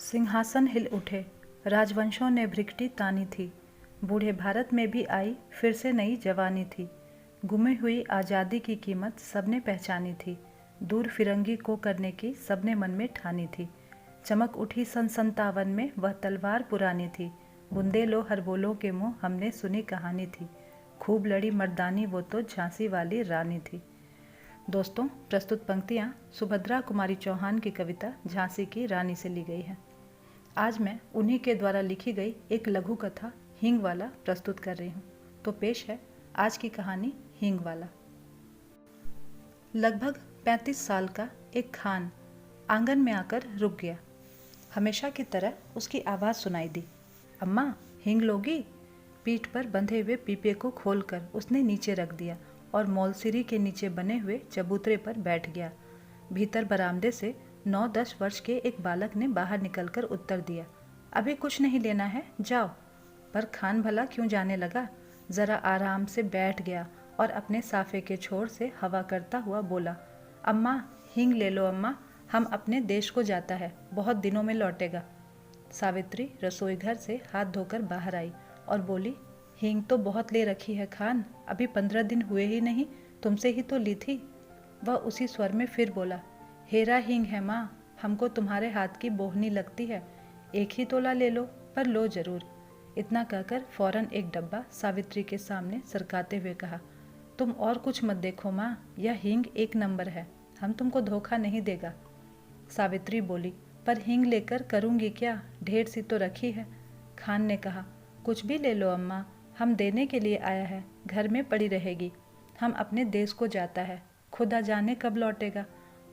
सिंहासन हिल उठे, राजवंशों ने भ्रिकुटी तानी थी। बूढ़े भारत में भी आई फिर से नई जवानी थी। गुमी हुई आज़ादी की कीमत सबने पहचानी थी। दूर फिरंगी को करने की सबने मन में ठानी थी। चमक उठी सन 57 में वह तलवार पुरानी थी। बुंदेलो हर बोलों के मुँह हमने सुनी कहानी थी। खूब लड़ी मर्दानी वो तो झांसी वाली रानी थी। दोस्तों, प्रस्तुत पंक्तियाँ सुभद्रा कुमारी चौहान की कविता झांसी की रानी से ली गई है। आज मैं उन्हीं के द्वारा लिखी गई एक लघु कथा हींग वाला प्रस्तुत कर रही हूँ। तो पेश है आज की कहानी हींग वाला। लगभग 35 साल का एक खान आंगन में आकर रुक गया। हमेशा की तरह उसकी आवाज़ सुनाई दी, अम्मा हींग लोगी? पीठ पर बंधे हुए पीपे को खोलकर उसने नीचे रख दिया और मौलसिरी के नीचे बने हुए चबूतरे पर बैठ गया। भीतर बरामदे से 9-10 वर्ष के एक बालक ने बाहर निकलकर उत्तर दिया, अभी कुछ नहीं लेना है, जाओ। पर खान भला क्यों जाने लगा। ज़रा आराम से बैठ गया और अपने साफे के छोर से हवा करता हुआ बोला, अम्मा हींग ले लो अम्मा, हम अपने देश को जाता है, बहुत दिनों में लौटेगा। सावित्री रसोई घर से हाथ धोकर बाहर आई और बोली, हींग तो बहुत ले रखी है खान, अभी 15 दिन हुए ही नहीं, तुमसे ही तो ली थी। वह उसी स्वर में फिर बोला, हेरा हींग है माँ, हमको तुम्हारे हाथ की बोहनी लगती है, एक ही तोला ले लो, पर लो जरूर। इतना कहकर फौरन एक डब्बा सावित्री के सामने सरकाते हुए कहा, तुम और कुछ मत देखो माँ, यह हींग 1 नंबर है, हम तुमको धोखा नहीं देगा। सावित्री बोली, पर हींग लेकर करूँगी क्या, ढेर सी तो रखी है। खान ने कहा, कुछ भी ले लो अम्मा, हम देने के लिए आया है, घर में पड़ी रहेगी, हम अपने देश को जाता है, खुदा जाने कब लौटेगा।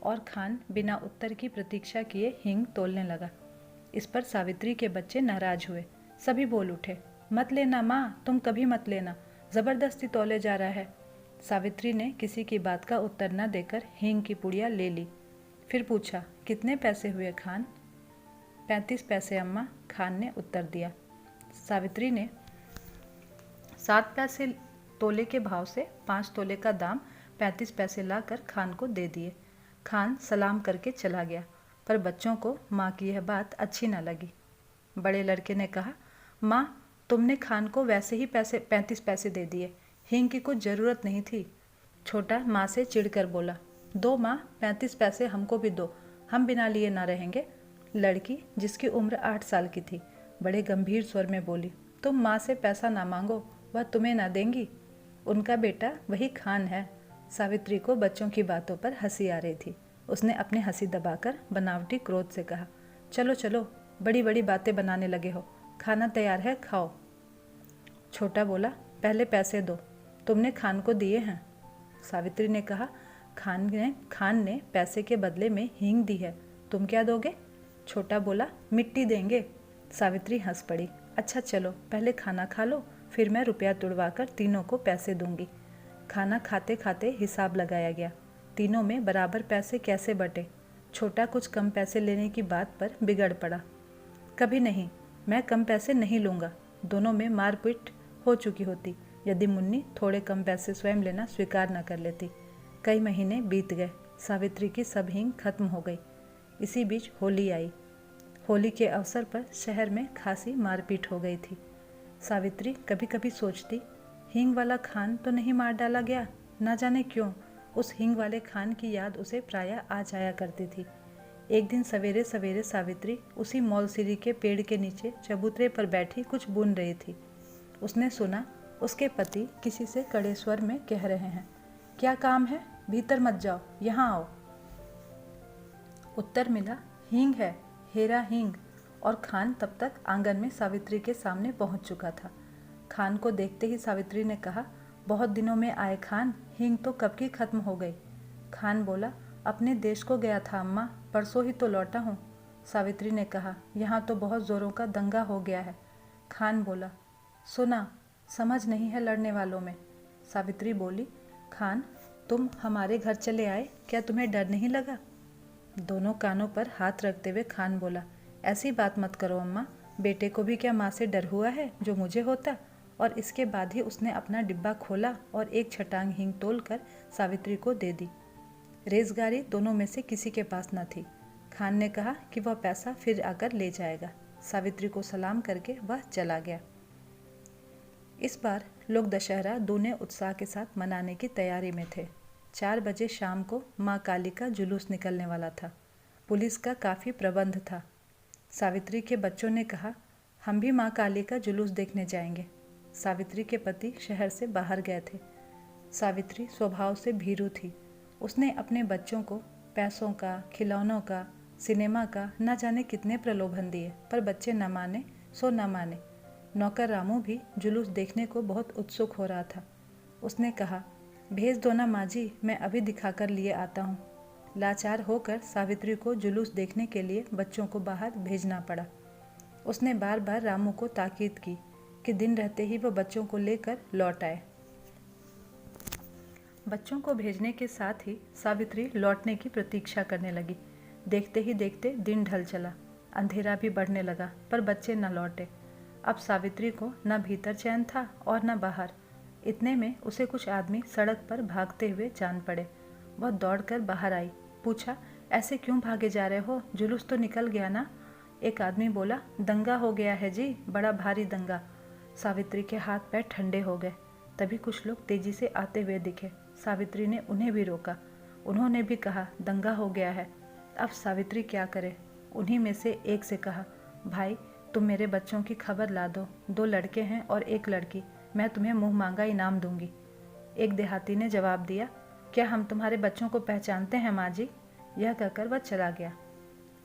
और खान बिना उत्तर की प्रतीक्षा किए हींग तोलने लगा। इस पर सावित्री के बच्चे नाराज हुए। सभी बोल उठे, मत लेना माँ, तुम कभी मत लेना, ज़बरदस्ती तोले जा रहा है। सावित्री ने किसी की बात का उत्तर न देकर हींग की पुड़िया ले ली। फिर पूछा, कितने पैसे हुए खान? 35 पैसे अम्मा, खान ने उत्तर दिया। सावित्री ने 7 पैसे तोले के भाव से 5 तोले का दाम 35 पैसे लाकर खान को दे दिए। खान सलाम करके चला गया, पर बच्चों को माँ की यह बात अच्छी न लगी। बड़े लड़के ने कहा, माँ तुमने खान को वैसे ही 35 पैसे दे दिए, हींग की कुछ ज़रूरत नहीं थी। छोटा माँ से चिढ़कर बोला, दो माँ, 35 पैसे हमको भी दो, हम बिना लिए ना रहेंगे। लड़की जिसकी उम्र 8 साल की थी बड़े गंभीर स्वर में बोली, तुम माँ से पैसा ना मांगो, वह तुम्हें ना देंगी, उनका बेटा वही खान है। सावित्री को बच्चों की बातों पर हंसी आ रही थी। उसने अपने हंसी दबाकर बनावटी क्रोध से कहा, चलो चलो, बड़ी बड़ी बातें बनाने लगे हो, खाना तैयार है, खाओ। छोटा बोला, पहले पैसे दो, तुमने खान को दिए हैं। सावित्री ने कहा, खान ने पैसे के बदले में हींग दी है, तुम क्या दोगे? छोटा बोला, मिट्टी देंगे। सावित्री हंस पड़ी, अच्छा चलो, पहले खाना खा लो, फिर मैं रुपया तुड़वा कर तीनों को पैसे दूंगी। खाना खाते खाते हिसाब लगाया गया, तीनों में बराबर पैसे कैसे बटे। छोटा कुछ कम पैसे लेने की बात पर बिगड़ पड़ा, कभी नहीं, मैं कम पैसे नहीं लूँगा। दोनों में मारपीट हो चुकी होती यदि मुन्नी थोड़े कम पैसे स्वयं लेना स्वीकार न कर लेती। कई महीने बीत गए, सावित्री की सब हींग खत्म हो गई। इसी बीच होली आई। होली के अवसर पर शहर में खासी मारपीट हो गई थी। सावित्री कभी कभी सोचती, हींग वाला खान तो नहीं मार डाला गया, ना जाने क्यों उस हींग वाले खान की याद उसे प्रायः आ जाया करती थी। एक दिन सवेरे सवेरे सावित्री उसी मौलसिरी के पेड़ के नीचे चबूतरे पर बैठी कुछ बुन रही थी। उसने सुना उसके पति किसी से कड़े स्वर में कह रहे हैं, क्या काम है, भीतर मत जाओ, यहाँ आओ। उत्तर मिला, हींग है, हेरा हींग। और खान तब तक आंगन में सावित्री के सामने पहुंच चुका था। खान को देखते ही सावित्री ने कहा, बहुत दिनों में आए खान, हींग तो कब की खत्म हो गई। खान बोला, अपने देश को गया था अम्मा, परसों ही तो लौटा हूँ। सावित्री ने कहा, यहाँ तो बहुत ज़ोरों का दंगा हो गया है। खान बोला, सुना, समझ नहीं है लड़ने वालों में। सावित्री बोली, खान तुम हमारे घर चले आए, क्या तुम्हें डर नहीं लगा? दोनों कानों पर हाथ रखते हुए खान बोला, ऐसी बात मत करो अम्मा, बेटे को भी क्या माँ से डर हुआ है जो मुझे होता। और इसके बाद ही उसने अपना डिब्बा खोला और एक छटांग हींग तोल कर सावित्री को दे दी। रेज़गारी दोनों में से किसी के पास न थी। खान ने कहा कि वह पैसा फिर आकर ले जाएगा। सावित्री को सलाम करके वह चला गया। इस बार लोग दशहरा दूने उत्साह के साथ मनाने की तैयारी में थे। 4 बजे शाम को माँ काली का जुलूस निकलने वाला था। पुलिस का काफ़ी प्रबंध था। सावित्री के बच्चों ने कहा, हम भी माँ काली का जुलूस देखने जाएंगे। सावित्री के पति शहर से बाहर गए थे। सावित्री स्वभाव से भीरू थी। उसने अपने बच्चों को पैसों का, खिलौनों का, सिनेमा का न जाने कितने प्रलोभन दिए, पर बच्चे न माने सो न माने। नौकर रामू भी जुलूस देखने को बहुत उत्सुक हो रहा था। उसने कहा, भेज दो ना माँ जी, मैं अभी दिखाकर लिए आता हूँ। लाचार होकर सावित्री को जुलूस देखने के लिए बच्चों को बाहर भेजना पड़ा। उसने बार बार रामू को ताकीद की कि दिन रहते ही वह बच्चों को लेकर लौट आए। बच्चों को भेजने के साथ ही सावित्री लौटने की प्रतीक्षा करने लगी। देखते ही देखते दिन ढल चला, अंधेरा भी बढ़ने लगा, पर बच्चे न लौटे। अब सावित्री को न भीतर चैन था और न बाहर। इतने में उसे कुछ आदमी सड़क पर भागते हुए जान पड़े। वह दौड़कर बाहर आई, पूछा, ऐसे क्यों भागे जा रहे हो? जुलूस तो निकल गया ना? एक आदमी बोला, दंगा हो गया है जी, बड़ा भारी दंगा। सावित्री के हाथ पैर ठंडे हो गए। तभी कुछ लोग तेजी से आते हुए दिखे। सावित्री ने उन्हें भी रोका। उन्होंने भी कहा, दंगा हो गया है। अब सावित्री क्या करे? उन्हीं में से एक से कहा, भाई तुम मेरे बच्चों की खबर ला दो। 2 लड़के हैं और 1 लड़की, मैं तुम्हें मुंह मांगा इनाम दूंगी। एक देहाती ने जवाब दिया, क्या हम तुम्हारे बच्चों को पहचानते हैं माँ जी? यह कहकर वह चला गया।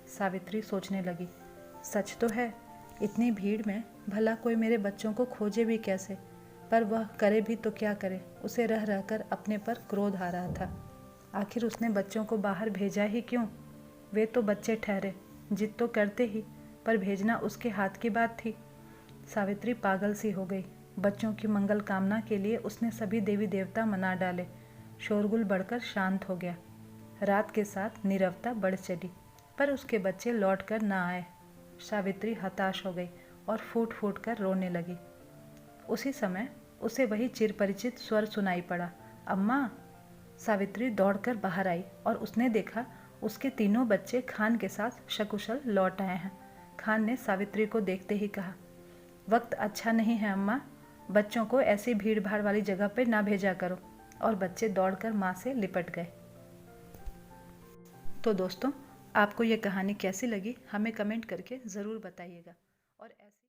सावित्री सोचने लगी, सच तो है, इतनी भीड़ में भला कोई मेरे बच्चों को खोजे भी कैसे? पर वह करे भी तो क्या करे? उसे रह रहकर अपने पर क्रोध आ रहा था। आखिर उसने बच्चों को बाहर भेजा ही क्यों? वे तो बच्चे ठहरे, जिद तो करते ही, पर भेजना उसके हाथ की बात थी। सावित्री पागल सी हो गई। बच्चों की मंगल कामना के लिए उसने सभी देवी देवता मना डाले। शोरगुल बढ़कर शांत हो गया। रात के साथ नीरवता बढ़ चली, पर उसके बच्चे लौट कर न आए। सावित्री हताश हो गई और फूट फूट कर रोने लगी। उसी समय उसे वही चिरपरिचित स्वर सुनाई पड़ा, अम्मा। सावित्री दौड़कर बाहर आई और उसने देखा उसके 3 बच्चे खान के साथ सकुशल लौट आए हैं। खान ने सावित्री को देखते ही कहा, वक्त अच्छा नहीं है अम्मा, बच्चों को ऐसी भीड़ भाड़ वाली जगह पर ना भेजा करो। और बच्चे दौड़कर माँ से लिपट गए। तो दोस्तों, आपको ये कहानी कैसी लगी हमें कमेंट करके ज़रूर बताइएगा। और ऐसी